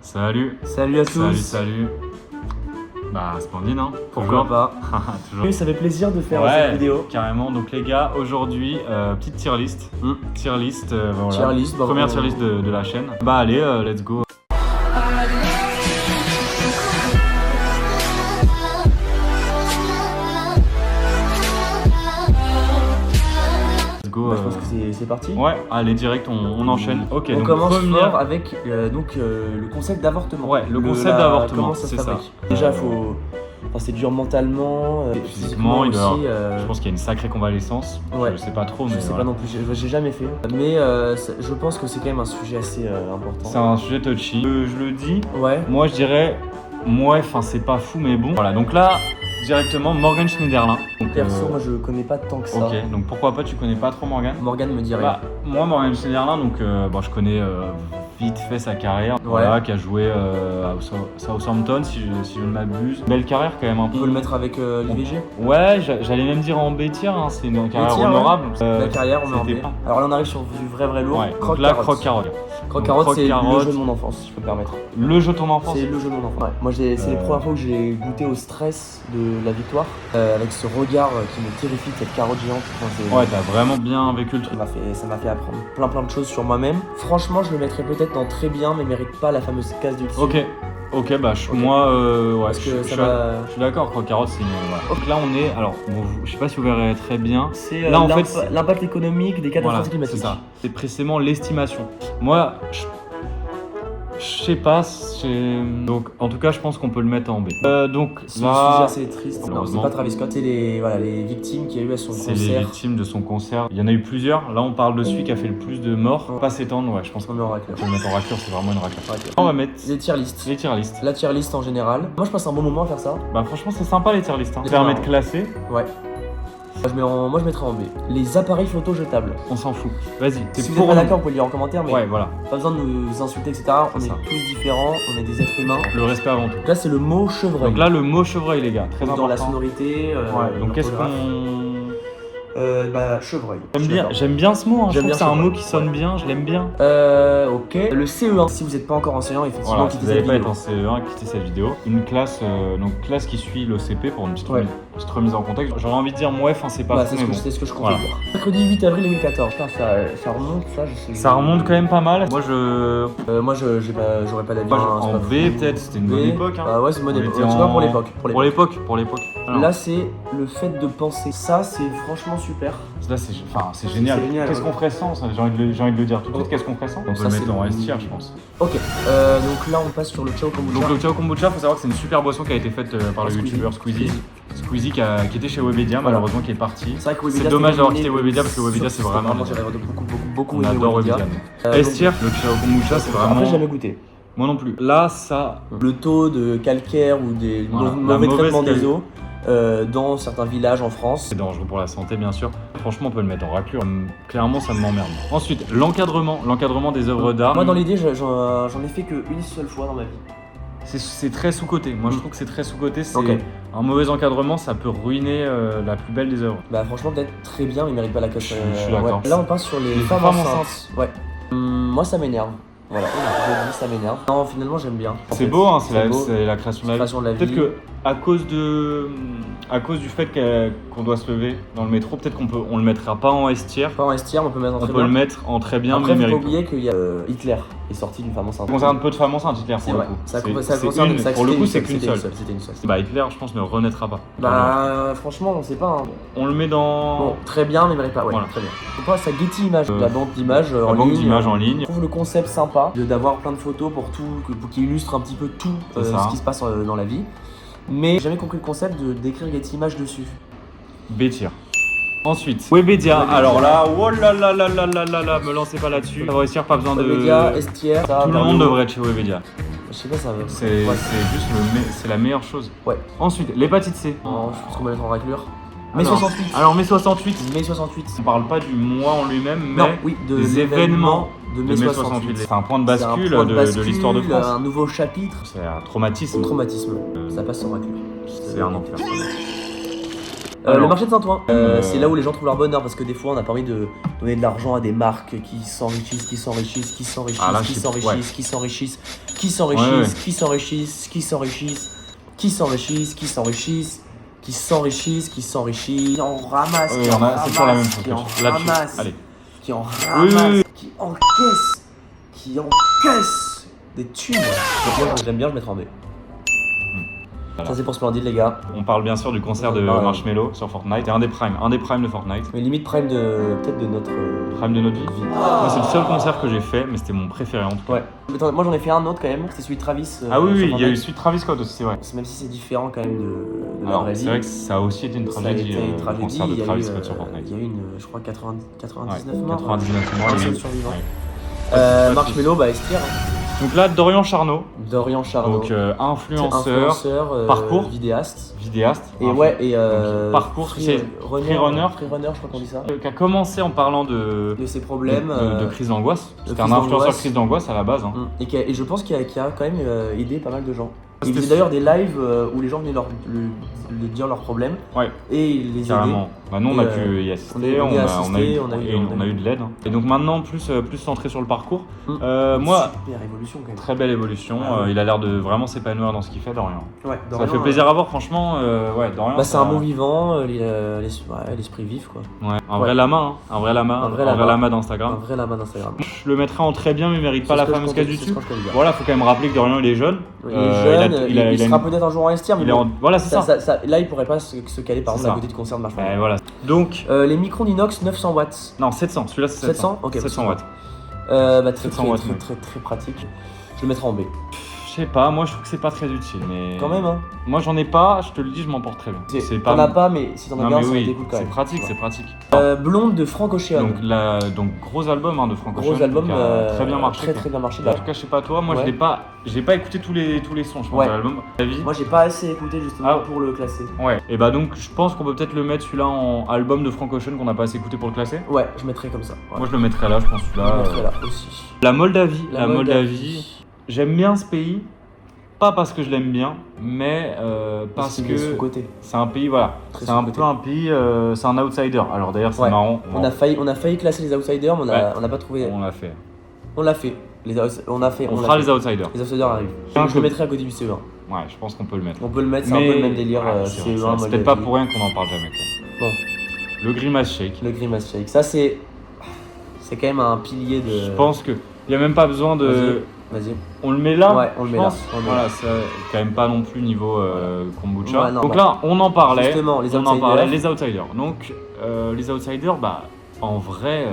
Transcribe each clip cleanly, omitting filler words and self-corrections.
Salut. Salut à tous. Salut. Bah, Splendide, hein. Pourquoi pas. Toujours. Oui, ça fait plaisir de faire cette vidéo. Carrément. Donc les gars, aujourd'hui, petite tier list. Tier list, voilà. Tier list, Première tier list de la chaîne. Bah allez, let's go. Bah, je pense que c'est parti. Ouais, allez, direct, on enchaîne. Ok, on donc commence fort avec le concept d'avortement. Ouais, le concept d'avortement, comment ça se c'est ça. fabrique. Déjà, c'est dur mentalement, physiquement, aussi. Je pense qu'il y a une sacrée convalescence. Ouais. Je sais pas trop, mais je sais pas non plus, j'ai jamais fait. Mais je pense que c'est quand même un sujet assez important. C'est un sujet touchy. Je le dis. Ouais. Moi, je dirais, enfin, c'est pas fou, mais bon. Voilà, donc là, directement, Morgan Schneiderlin. Donc, perso, moi je connais pas tant que ça. Ok, donc pourquoi pas, tu connais pas trop Morgan? Morgan me dit rien. Bah, moi, Morgan Schneiderlin, donc je connais vite fait sa carrière. Voilà, qui a joué à Southampton, si je ne m'abuse. Belle carrière quand même un peu. On peut le mettre avec l'IVG. Ouais, j'allais même dire en B tier, hein, c'est une carrière honorable. La carrière, on met en B. Alors là, on arrive sur du vrai lourd. Ouais, donc là, Croque-Carotte. Croque-Carotte, c'est le jeu de mon enfance, si je peux me permettre. Le jeu de ton enfance? C'est le jeu de mon enfance. Ouais. Moi, c'est les premières fois que j'ai goûté au stress de la victoire, avec ce regard qui me terrifie de cette carotte géante. Ouais, t'as vraiment bien vécu le truc. Ça m'a fait apprendre plein de choses sur moi-même. Franchement, je le mettrais peut-être dans très bien, mais mérite pas la fameuse case du dessus. Ok, bah moi, ouais, parce que je suis d'accord, Croque-Carotte, c'est une... Voilà. Donc là, on est, alors, bon, je sais pas si vous verrez très bien. C'est là, en fait, l'impact économique des catastrophes climatiques. C'est ça. C'est précisément l'estimation. Moi, je sais pas, donc en tout cas je pense qu'on peut le mettre en B. Donc c'est un sujet assez triste. Non, c'est pas Travis Scott, c'est les victimes qu'il y a eu à son concert. C'est les victimes de son concert. Il y en a eu plusieurs. Là on parle de celui qui a fait le plus de morts. Pas s'étendre, ouais, je pense qu'on met en raclure. On peut le mettre en raclure, c'est vraiment une raclure. On va mettre les tier list. La tier list en général. Moi je passe un bon moment à faire ça. Bah franchement c'est sympa les tier list. Hein. Permet de classer. Ouais. Moi je mettrais en B. Les appareils photo jetables. On s'en fout. Vas-y. Si vous n'êtes pas d'accord, vous pouvez le dire en commentaire, mais ouais, voilà. Pas besoin de nous insulter, etc. On est tous différents, on est des êtres humains. Le respect avant tout. Là c'est le mot chevreuil. Donc là le mot chevreuil les gars, très important. Dans la sonorité. Ouais. Donc qu'est-ce qu'on... chevreuil. J'aime bien ce mot, hein. Je trouve que c'est un mot qui sonne bien, je l'aime bien. Ok. Le CE1, si vous n'êtes pas encore enseignant, effectivement, voilà, quittez cette vidéo. Si vous n'avez pas été en CE1, quittez cette vidéo. Une classe, classe qui suit le CP pour une petite remise en contexte. J'aurais envie de dire, c'est pas fou, mais bon. C'est ce que je comptais dire. Mercredi 8 avril 2014. Putain, ça remonte, ça, je sais. Ça remonte quand même pas mal. Moi, j'aurais pas d'avis. En B, peut-être, c'était une bonne époque. Bah ouais, c'est une bonne époque. Pour l'époque. Là, c'est le fait de penser. Ça, c'est franchement super. Là, c'est génial. Qu'est-ce qu'on ferait sans ça? J'ai envie de le dire tout de suite. Qu'est-ce qu'on ferait sans? On peut le mettre en S tier, je pense. Ok. Donc là, on passe sur le Ciao Kombucha. Donc le Ciao Kombucha, faut savoir que c'est une super boisson qui a été faite par le youtubeur Squeezie. Squeezie qui était chez Webedia, malheureusement qui est parti. C'est dommage d'avoir quitté Webedia parce que Webedia c'est vraiment. Beaucoup on adore Webedia. S tier, le Ciao Kombucha, c'est vraiment. Après, j'ai jamais goûté. Moi non plus. Là, ça. Le taux de calcaire ou des mauvais traitements des eaux. Dans certains villages en France. C'est dangereux pour la santé, bien sûr. Franchement, on peut le mettre en raclure. Clairement, ça m'emmerde. Ensuite, l'encadrement des œuvres d'art. Moi, dans l'idée, j'en ai fait qu'une seule fois dans ma vie. C'est très sous-coté. Moi, je trouve que c'est très sous-coté. Un mauvais encadrement, ça peut ruiner la plus belle des œuvres. Bah, franchement, peut-être très bien, mais il mérite pas la coche. Je suis d'accord. Là, on passe sur les femmes enceintes. Ouais. Moi, ça m'énerve. Voilà, je dis ça m'énerve. Non, finalement j'aime bien. C'est beau, hein, c'est la création de la vie. Peut-être que à cause du fait qu'on doit se lever dans le métro, peut-être on le mettra pas en S tier. Pas en S tier, on peut le mettre en très bien. On peut le mettre en très bien. Après, faut pas oublier qu'il y a Hitler est sorti d'une femme enceinte. Ça concerne peu de femmes enceintes, Hitler pour le coup. Ça concerne pour le coup, c'est qu'une seule. C'était une seule. Bah Hitler, je pense, ne renaîtra pas. Bah franchement, on sait pas. On le met dans. Bon, très bien, mais mérite pas. Ouais, très bien. On passe à Getty Images, la banque d'images en ligne. Je trouve le concept sympa d'avoir plein de photos pour qui illustre un petit peu tout ce qui se passe dans la vie. Mais j'ai jamais compris le concept d'écrire Getty Images dessus. B tier. Ensuite, Webedia. Alors là, oh là là là là là là là, me lancez pas là-dessus. Ça va réussir, pas besoin de. Webedia, S tier. Tout le monde devrait être chez Webedia. Je sais pas, ça va. C'est juste c'est la meilleure chose. Ouais. Ensuite, l'hépatite C. Non, je pense qu'on va mettre en raclure. Mai 68. Alors mai 68. On parle pas du mois en lui-même, mais des événements de mai 68. C'est un point de bascule de l'histoire de France. Un nouveau chapitre. C'est un traumatisme. Ça passe en raclure. C'est un enfer. Alors, le marché de Saint-Ouen, c'est là où les gens trouvent leur bonheur parce que des fois on n'a pas envie de donner de l'argent à des marques qui s'enrichissent, qui s'enrichissent, qui s'enrichissent, Ah, là, qui je sais- s'enrichissent, qui s'enrichissent, qui s'enrichissent, qui s'enrichissent, qui s'enrichissent, qui s'enrichissent, qui s'enrichissent, qui s'enrichissent, qui s'enrichissent, qui en ramassent, qui en c'est toujours la même ramassent, chose. qui en Là-dessus. ramassent, Allez. qui en Oui, ramassent, oui, qui encaissent des thunes. Donc moi j'aime bien, je mettrai en B. Voilà. Ça c'est pour Splendid les gars. On parle bien sûr du concert de Ouais. Marshmello sur Fortnite. C'est un des primes de Fortnite. Mais limite prime de peut-être de notre Prime de notre vie. vie. Moi, c'est le seul concert que j'ai fait, mais c'était mon préféré en tout cas. Ouais. Attends, moi j'en ai fait un autre quand même, c'était celui de Travis. Ah oui, sur oui, il y a Fortnite. eu celui de Travis Scott aussi, c'est vrai. Même si c'est différent quand même de la Alors, vraie vie. c'est vrai que ça a aussi été une Ça a tragédie, été une le tragédie. concert de Il y a Travis eu, Scott sur Fortnite. il y a eu une, je crois, 99 Ouais, morts. 99 morts. Un il y a seul eu- survivant. ouais. Marshmello, bah Esther. Donc là, Dorian Charnot, Dorian Charnot. donc influenceur, parcours. vidéaste. vidéaste. Et ouais, et donc, parcours, c'est Freerunner, je crois qu'on dit ça. qui a commencé en parlant de De ses problèmes. de crise d'angoisse. C'était un crise influenceur d'angoisse. crise d'angoisse à la base. Hein. Et je pense qu'il a quand même aidé pas mal de gens. Il C'était- faisait d'ailleurs des lives où les gens venaient lui dire leurs problèmes Ouais, et il les aidait. carrément. Bah, nous, on Et, a pu y assister, on a on a eu eu de l'aide. Et donc maintenant, plus centré sur le parcours. Mm. Moi, Super évolution quand même. très belle évolution. Ah ouais. Il a l'air de vraiment s'épanouir dans ce qu'il fait, Dorian. Ouais, Ça Dorian, fait plaisir à voir, franchement. Ouais, Dorian. Bah, c'est ça- un bon vivant, l'esprit vif quoi. Ouais, un Ouais. vrai lama, hein. Un vrai lama Un d'Instagram. vrai lama d'Instagram. Je le mettrais en très bien, mais il mérite pas C'est la ce que fameuse je case comptais- du c'est dessus. ce que je comptais dire. Voilà, faut quand même rappeler que Dorian il est jeune. Il est jeune, il a il sera une- peut-être un jour en STR, mais il est bon, en- Voilà, c'est ça. là il pourrait pas se caler par C'est exemple à ça. côté de concert de Marshmello. Voilà. Donc, Les micros d'inox 900 watts. non, 700. Celui-là, c'est 700. 700 Ok, 700 watts. Très 700 watts, ouais. très pratique. Je le mettrai en B. Je sais pas, moi je trouve que c'est pas très utile, mais. Quand même, hein. Moi j'en ai pas, je te le dis, je m'en porte très bien. T'en as pas, mais si t'en as Non, bien, mais ça aurait été oui, cool quand c'est même. pratique, Ouais. c'est pratique. Blonde de Frank Ocean. Donc gros album hein, de Frank Ocean. Gros album, qui a très bien marché. très bien marché. En tout cas, je sais pas toi, moi Ouais. j'ai pas écouté tous les sons, je pense, Ouais. de l'album. Ta vie. Moi j'ai pas assez écouté justement Ah. pour le classer. Ouais. Et bah donc je pense qu'on peut peut-être le mettre celui-là en album de Frank Ocean qu'on n'a pas assez écouté pour le classer. Ouais, je mettrais comme ça. Ouais. Moi je le mettrais là, je pense je celui-là. le mettrais là aussi. La Moldavie. La Moldavie. J'aime bien ce pays, pas parce que je l'aime bien, mais parce qu'il est que sous-coté. c'est un pays, voilà. Très C'est un sous-coté. peu un pays, c'est un outsider. Alors d'ailleurs c'est Ouais. marrant. On a failli classer les outsiders, mais on n'a pas trouvé. On l'a fait. On l'a fait. On l'a fera fait. les outsiders. Les outsiders arrivent. Un Je peu. le mettrai à côté du CE1. Ouais, je pense qu'on peut le mettre. On peut le mettre, c'est un peu le même délire. Ouais, c'est vrai, CE1, c'est peut-être pas pour rien qu'on en parle jamais. Quoi. Bon, Le Grimace Shake. le Grimace Shake. Ça, c'est quand même un pilier de. Je pense que il y a même pas besoin de. Vas-y. On le met là. Ouais, on le je met là. pense. On le met Voilà, c'est quand même pas non plus niveau kombucha. Ouais, non, Donc bah, là, on en parlait. justement, les on en outsiders. parlait, les outsiders. Donc les outsiders, bah en vrai,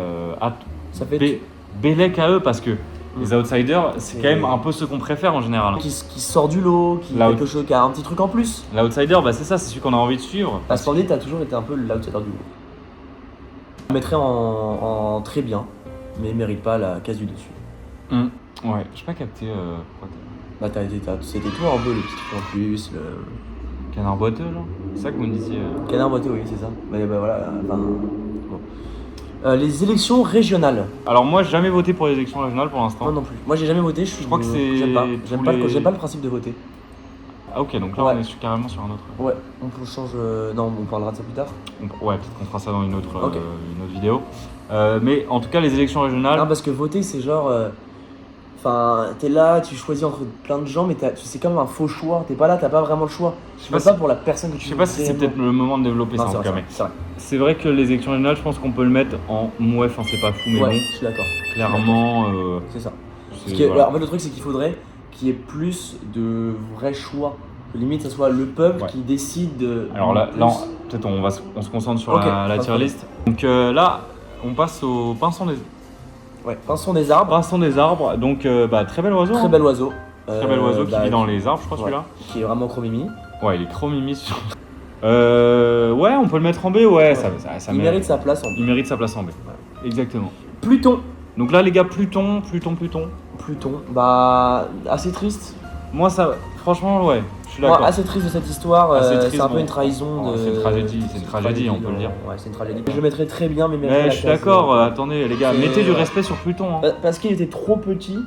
Ça fait. Bélec à eux parce que les outsiders, c'est Et- quand même un peu ce qu'on préfère en général. Qui sort du lot, qui Là, quelque chose, qui a un petit truc en plus. L'outsider, bah c'est ça, c'est celui qu'on a envie de suivre. Parce que t'as toujours été un peu l'outsider du lot. Je le mettrais en très bien, mais il mérite pas la case du dessus. Ouais, j'ai pas capté. Bah c'était toi un peu le petit truc en plus, le Canard boiteux là. C'est ça que vous me disiez. canard boiteux, oui c'est ça. Mais bah voilà, enfin, bon. Les élections régionales. Alors moi, j'ai jamais voté pour les élections régionales pour l'instant. Moi non plus. Moi j'ai jamais voté, je crois que c'est j'aime pas. tous les- J'aime pas le principe de voter. Ah ok, donc là Ouais. on est carrément sur un autre. Ouais, on change. Non, on parlera de ça plus tard. Ouais, peut-être qu'on fera ça dans une autre Ok. vidéo. Mais en tout cas, les élections régionales. Non, parce que voter, c'est genre. Enfin, t'es là, tu choisis entre plein de gens, mais c'est comme un faux choix. T'es pas là, t'as pas vraiment le choix. Je sais pas pas si- pour la personne que tu Je sais pas si c'est vraiment. peut-être le moment de développer Non, ça en c'est tout cas, vrai, mais c'est vrai. c'est vrai que les élections régionales, je pense qu'on peut le mettre en mouais, enfin c'est pas fou, mais Ouais, bon, je suis d'accord. clairement. C'est ça. c'est- Parce que, voilà. alors, en fait, le truc, c'est qu'il faudrait qu'il y ait plus de vrais choix. Que limite, ça soit le peuple Ouais. qui décide de. Alors là, plus- peut-être on se concentre sur Ok, la pas de tier problème. list. Donc là, on passe au pinson Ouais, pinson des arbres. des arbres. Donc très bel oiseau. Très hein. bel oiseau. Très bel oiseau qui Bah, vit dans les arbres, je crois ouais. celui-là. Qui est vraiment chromimi. Ouais, il est chromimi. Ouais, on peut le mettre en B, ouais. Ça Il mérite sa place en Il mérite sa place en B. Exactement. Pluton. Donc là, les gars, Pluton. Pluton. Bah, assez triste. Moi, ça, franchement, ouais, je suis Moi, d'accord. assez triste de cette histoire. Assez triste, c'est un peu bon. une trahison. Oh, c'est une tragédie, c'est une tragédie, on peut le dire. Ouais, c'est une tragédie. Je le mettrais très bien, mais mérite Mais la je suis case, d'accord, attendez, les gars, c'est- mettez du respect sur Pluton. Hein. Parce qu'il était trop petit.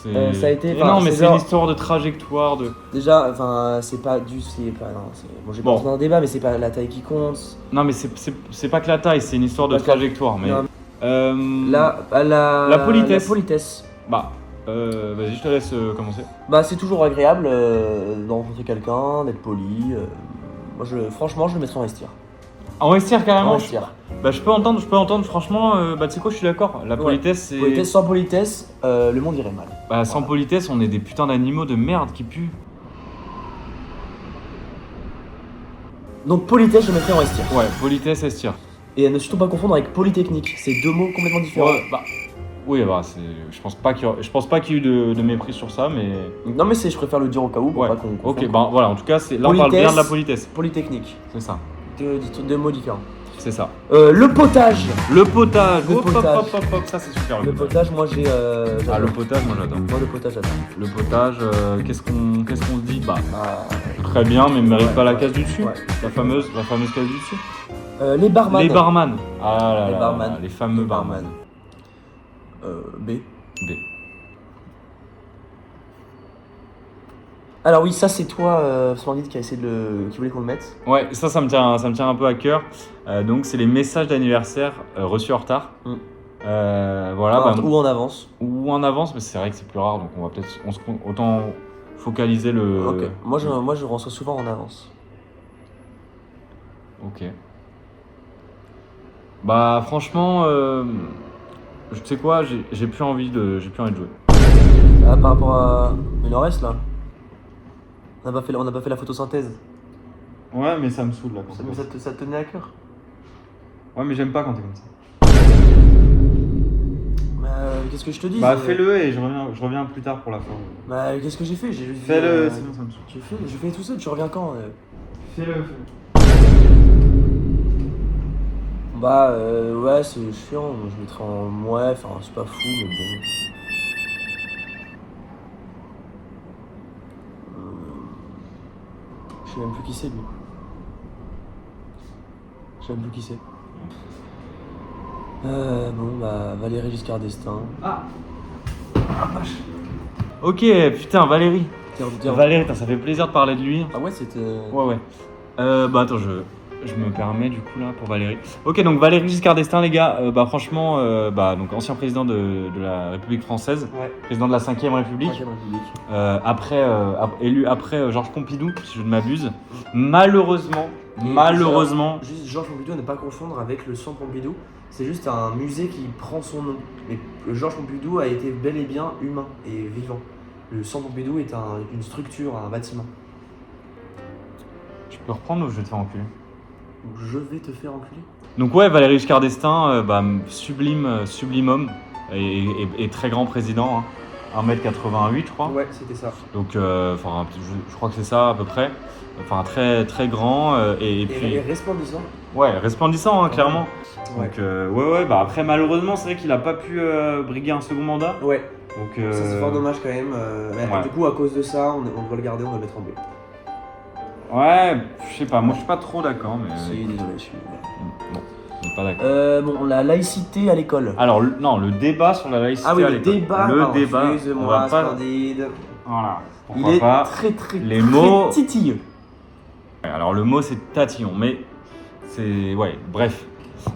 C'est... Ça a été- Et enfin, non, mais c'est c'est genre- une histoire de trajectoire, de... Déjà, enfin, c'est pas du. C'est pas. Non, c'est. Bon, j'ai pas Bon. entré dans un débat, mais c'est pas la taille qui compte. Non, mais c'est pas que la taille, c'est une histoire de Pas que la- trajectoire, mais... Non, Euh, La politesse. La politesse. Bah, vas-y, je te laisse commencer. Bah, c'est toujours agréable de rencontrer quelqu'un, d'être poli. Moi, franchement, je le mettrais en vestiaire. En vestiaire, En carrément. vestiaire. Bah, je peux entendre, franchement, bah, tu sais quoi, je suis d'accord. La politesse, c'est... Politesse, sans politesse, le monde irait mal. Bah, sans Voilà. politesse, on est des putains d'animaux de merde qui puent. Donc, politesse, je le mettrais en vestiaire. Ouais, politesse, vestiaire. Et à ne surtout pas confondre avec polytechnique. C'est deux mots complètement différents. Ouais, bah... Oui, bah, c'est... Je pense pas qu'il y ait eu de mépris sur ça, mais... Non, mais je préfère le dire au cas où pour Ouais, pas qu'on confonde. ok, bah voilà, en tout cas, là on parle bien de la politesse. Polytechnique. C'est ça, Deux mots différents. c'est ça. Le potage. Le potage, Le hop, hop, potage. hop, hop, hop, ça c'est super. Le potage, moi j'ai. Ah, j'adore. le potage, moi j'adore. Moi, le potage, j'adore. Le potage, qu'est-ce qu'on se dit? Bah, Ah, très bien, mais mérite ouais, pas la ouais, case du dessus. ouais. La fameuse case du dessus. les barman. Les barman. Ah là Les là, barman. les fameux barman. B. B. Alors oui, ça c'est toi, Splendide, qui voulait qu'on le mette. Ouais, ça me tient un peu à cœur. Donc c'est les messages d'anniversaire reçus en retard. Mm. Voilà. Bah, Ou en avance. ou en avance, mais c'est vrai que c'est plus rare, donc on va peut-être autant focaliser le. Ok. Moi je reçois souvent en avance. Ok. Bah franchement, tu sais quoi, j'ai plus envie de jouer. Ah, par rapport à. Mais le reste là. On n'a pas fait la photosynthèse. Ouais, mais ça me saoule là. Ça te tenait à cœur. Ouais, mais j'aime pas quand t'es comme ça. Qu'est-ce que je te dis Bah fais-le et je reviens plus tard pour la fin. Bah qu'est-ce que j'ai fait? Fais-le, sinon ça me saoule. Je fais tout seul, tu reviens quand Fais-le. Bah ouais, c'est chiant, je mettrais en... Ouais, enfin c'est pas fou, mais bon. Je sais même plus qui c'est lui. Je sais même plus qui c'est. Bon bah Valéry Giscard d'Estaing. Ah vache. Ok, putain, Valérie. Valérie, ça fait plaisir de parler de lui. Ah ouais, c'était... Ouais. Bah attends, je me permets du coup là pour Valérie. Ok, donc Valéry Giscard d'Estaing, les gars, bah franchement, donc ancien président de la République française, Ouais. président de la 5ème République, Cinquième République. élu après Georges Pompidou, si je ne m'abuse. Malheureusement, Juste Georges Pompidou, à ne pas confondre avec le Centre Pompidou. C'est juste un musée qui prend son nom. Mais Georges Pompidou a été bel et bien humain et vivant. Le Centre Pompidou est une structure, un bâtiment. tu peux reprendre ou je vais te faire enculer? Donc je vais te faire enculer. Donc ouais, Valéry Giscard d'Estaing, sublime homme et très grand président, hein. 1m88 je crois. Ouais, c'était ça. Donc je crois que c'est ça à peu près. Enfin très très grand et puis Et resplendissant. ouais, resplendissant hein, clairement. Ouais. Donc ouais, bah après malheureusement c'est vrai qu'il a pas pu briguer un second mandat. Ouais, Donc ça c'est fort dommage quand même. Mais ouais. du coup, à cause de ça, on doit le garder, on doit le mettre en B. Ouais, je sais pas, moi je suis pas trop d'accord mais Désolé, je suis... bon, on est pas d'accord. Bon, la laïcité à l'école. Alors non, le débat sur la laïcité Ah oui, à le l'école. débat, Le pardon, débat, on excuse-moi, va pas Splendide. voilà. Il Pourquoi est pas. très Les mots- titilleux. Ouais, alors le mot c'est tatillon, mais c'est ouais, bref.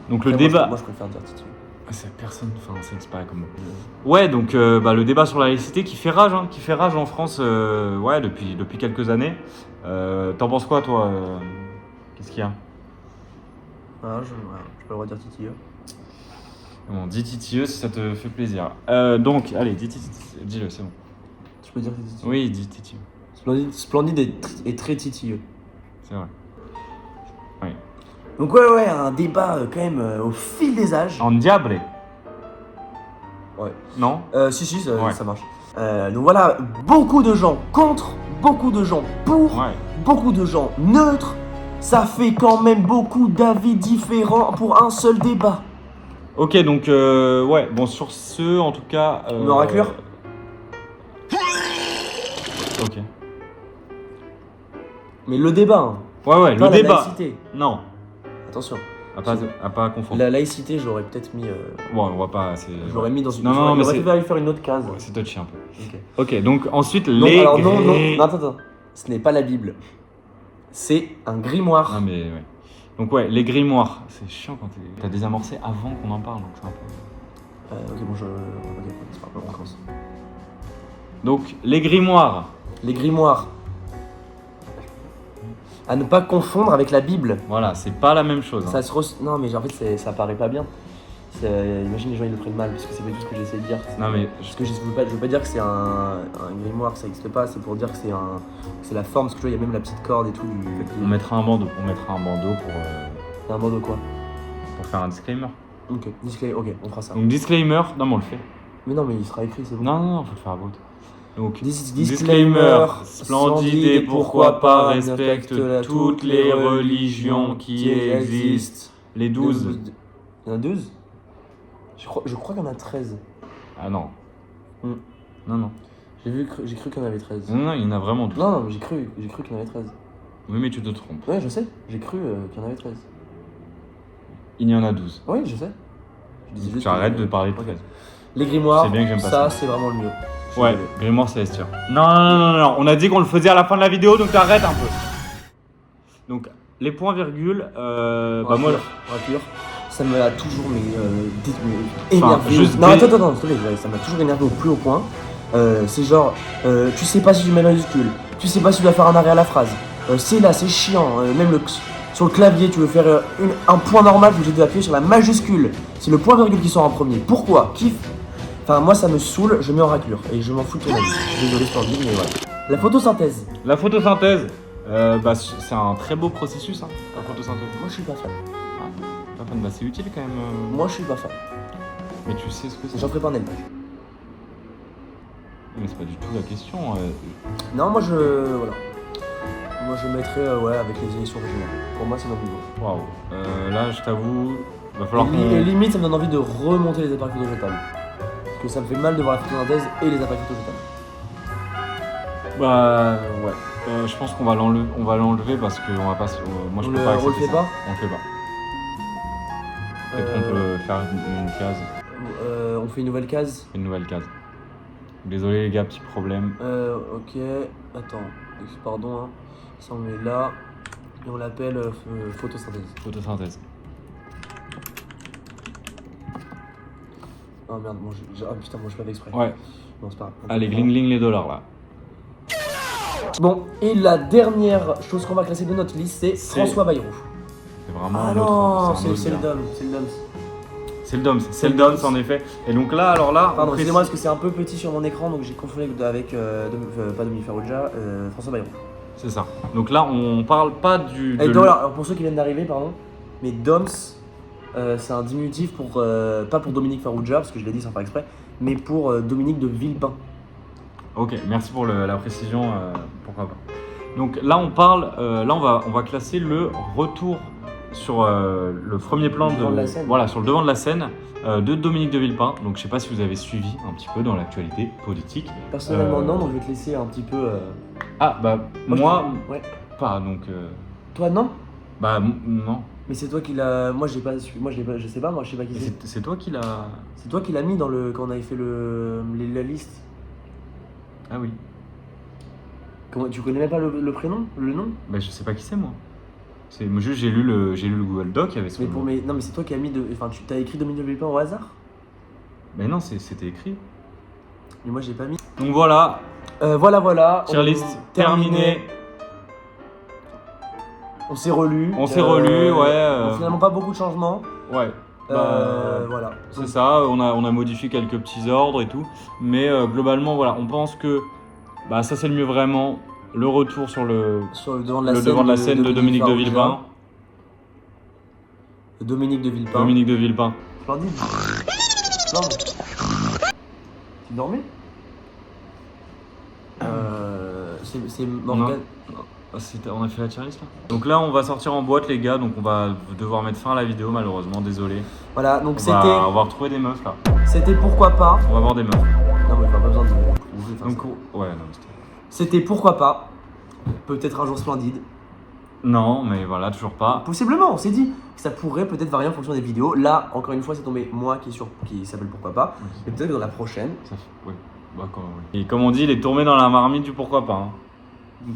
Donc le Après, débat, Moi je préfère dire titilleux. c'est personne, enfin c'est pareil comme mot. Ouais, donc le débat sur la laïcité qui fait rage en France, ouais depuis quelques années. T'en penses quoi toi Qu'est-ce qu'il y a? Ah, je peux le redire titilleux. Bon, dis titilleux si ça te fait plaisir. Donc allez, dis-le, c'est bon. Tu peux dire que c'est titilleux. Oui, dis titilleux, Splendide est très titilleux. c'est vrai. Oui. Donc ouais, un débat quand même au fil des âges. En diable. Ouais. Non? Si, Ouais. ça marche. Donc voilà, beaucoup de gens contre, beaucoup de gens pour, Ouais. beaucoup de gens neutres. Ça fait quand même beaucoup d'avis différents pour un seul débat. Ok, donc ouais, bon sur ce, en tout cas. On en raclure. Ok. Mais le débat, hein, Ouais, pas le la débat. laïcité. Non. Attention. À pas confondre. La laïcité, je l'aurais peut-être mis. Bon, on va pas. Je l'aurais mis dans une. Non, mais j'aurais c'est. pu aller faire une autre case. Ouais, c'est touchy un peu. Ok. Ok, donc ensuite, Non, les. alors non, attends. Ce n'est pas la Bible. C'est un grimoire. Ah, mais ouais. Donc, ouais, les grimoires. C'est chiant quand t'as désamorcé avant qu'on en parle, donc c'est un peu. Ok, bon, ok, c'est pas grave, on commence. Donc, les grimoires. Les grimoires. À ne pas confondre avec la Bible. Voilà, c'est pas la même chose. Ça se Non, mais en fait, ça paraît pas bien. Imagine les gens ils le prennent mal parce que c'est pas du tout ce que j'essaie de dire. Non, mais. Parce que je veux pas dire que c'est un grimoire, ça existe pas, c'est pour dire que c'est la forme, parce que tu vois, il y a même la petite corde et tout. On mettra un bandeau. On mettra un bandeau Un bandeau quoi? pour faire un disclaimer. Ok, ok, on fera ça. Donc, disclaimer. Non, mais on le fait. Mais non, mais il sera écrit, c'est bon. Non, faut le faire à vote. Donc, Disclaimer, splendide et pourquoi pas respecte toutes les religions qui existent. Les 12. Il y en a 12? Je crois qu'il y en a 13. Ah non. Hmm. Non. J'ai cru qu'il y en avait 13. Non, il y en a vraiment 12. Non, mais j'ai cru qu'il y en avait 13. Oui, mais tu te trompes. Ouais, je sais, j'ai cru qu'il y en avait 13. Il y en a 12. Oui, je sais. Je disais Tu juste arrêtes que- de parler de Ok. 13. Les grimoires, C'est bien que j'aime pas ça, ça. c'est vraiment le mieux. Ouais, grimoire célestial. Non, on a dit qu'on le faisait à la fin de la vidéo, donc t'arrêtes un peu. Donc, les points virgules, bah moi... Rature, ça m'a toujours énervé. juste Non, attends, s'il te plaît, ça m'a toujours énervé au plus haut point. C'est genre, tu sais pas si tu mets majuscule, tu sais pas si tu dois faire un arrêt à la phrase. C'est là, c'est chiant. Même sur le clavier, tu veux faire un point normal, tu dois appuyer sur la majuscule. C'est le point virgule qui sort en premier. Pourquoi? Kiff. Enfin, moi, ça me saule, je mets en raclure et je m'en fous de ton avis. Désolé, Splendide, mais voilà. La photosynthèse. La photosynthèse, bah, c'est un très beau processus, hein, la photosynthèse. Moi, je suis pas fan. Pas fan, bah, c'est utile quand même. Moi, je suis pas fan. Mais tu sais ce que c'est. J'en ferai pas un élevage. Mais c'est pas du tout la question. Non, moi, voilà. Moi, je mettrais, ouais, avec les élections régionales. Pour moi, c'est notre niveau. Waouh. Là, je t'avoue, va falloir Et qu'on... limite, ça me donne envie de remonter les appareils photojetables. Parce que ça me fait mal de voir la photosynthèse et les appareils photojetables. Bah, ouais. Je pense qu'on va l'enlever parce que on va pas... moi, je peux pas On le accepter fait ça. pas. On le fait pas. Peut-être qu'on peut faire une case, On fait une nouvelle case. une nouvelle case. Désolé les gars, petit problème. Ok. Attends. Pardon, hein. Ça, on met là. Et on l'appelle photosynthèse. Photosynthèse. Oh merde, ah putain, moi je fais exprès. Ouais. Non, c'est pas grave. Allez, gling les dollars là. Bon, et la dernière chose qu'on va classer de notre liste, c'est François Bayrou. C'est vraiment Ah l'autre. non, c'est un autre c'est le gars. DOM. C'est le DOM. C'est le DOMS en effet. Et donc là, alors là... Pardon, on excusez-moi précise- parce que c'est un peu petit sur mon écran, donc j'ai confondu avec pas Dominique Farrugia, François Bayrou. C'est ça. Donc là, on parle pas du... Et de donc, alors, pour ceux qui viennent d'arriver, pardon, mais DOMS, c'est un diminutif pour, pas pour Dominique Farrugia, parce que je l'ai dit sans faire exprès, mais pour Dominique de Villepin. Ok, merci pour la précision, pourquoi pas. Donc là on parle, là on va classer le retour sur le premier plan Le devant de la scène. voilà, sur le devant de la scène de Dominique de Villepin. Donc je sais pas si vous avez suivi un petit peu dans l'actualité politique. Personnellement, non, donc je vais te laisser un petit peu. Ah bah moi Ouais. pas donc Toi, non? bah non. Mais c'est toi qui l'as. Moi, j'ai pas. Moi, je l'ai pas. Je sais pas, moi, je sais pas qui Mais c'est. c'est toi qui l'a. C'est toi qui l'as mis dans le. Quand on avait fait la liste. Ah oui. Comment... Tu connais même pas le prénom? Le nom? Bah je sais pas qui c'est moi. C'est moi, juste j'ai lu le Google Doc, il y avait son Mais nom. non, mais c'est toi qui as mis. Enfin, tu t'as écrit Dominique de Villepin au hasard? Mais non, c'était écrit. Mais moi, j'ai pas mis. Donc voilà, Voilà. tier list terminé. On s'est relu. On s'est relu, ouais. Bon, finalement, pas beaucoup de changements. Ouais. Bah, Voilà. c'est ça, on a modifié quelques petits ordres et tout. Mais globalement, voilà, on pense que bah, ça c'est le mieux vraiment. Le retour sur Sur le devant de la scène de Dominique de Villepin. Dominique de Villepin. Dominique de Villepin. Splendide. Splendide. Tu dormais? C'est Morgane. Ah, on a fait la tier list là. Donc là, on va sortir en boîte, les gars. Donc on va devoir mettre fin à la vidéo, malheureusement. Désolé. Voilà, donc On va retrouver des meufs là. c'était pourquoi pas. On va voir des meufs. Non, mais pas besoin de. Donc, ouais, non, mais C'était pourquoi pas. Peut-être un jour splendide. Non, mais voilà, toujours pas. Possiblement, on s'est dit que ça pourrait peut-être varier en fonction des vidéos. Là, encore une fois, c'est tombé moi qui s'appelle Pourquoi pas. Et peut-être que dans la prochaine. Oui. Bah, oui. Et comme on dit, il est tombé dans la marmite du pourquoi pas. Hein.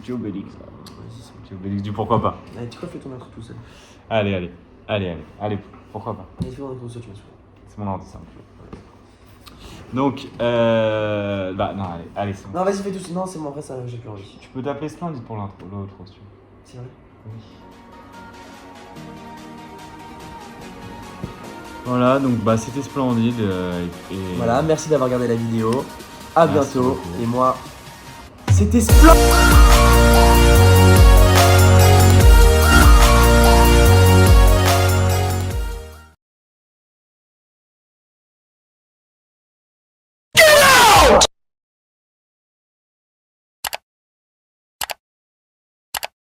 Petit Obélix. Petit Obélix du pourquoi pas. Allez, tu refais ton intro tout seul. Allez, pourquoi pas. Allez, fais ton intro tout seul, tu m'as C'est mon ordi, ça. Donc, bah non, allez, c'est bon. Non, vas-y, fais tout seul. Non, c'est bon, après ça, j'ai plus envie. Tu peux t'appeler Splendide pour l'autre, si tu veux. C'est vrai? Oui. Voilà, donc bah c'était Splendide. Et... Voilà, merci d'avoir regardé la vidéo. À Merci bientôt. beaucoup. Et moi, c'était Splendide.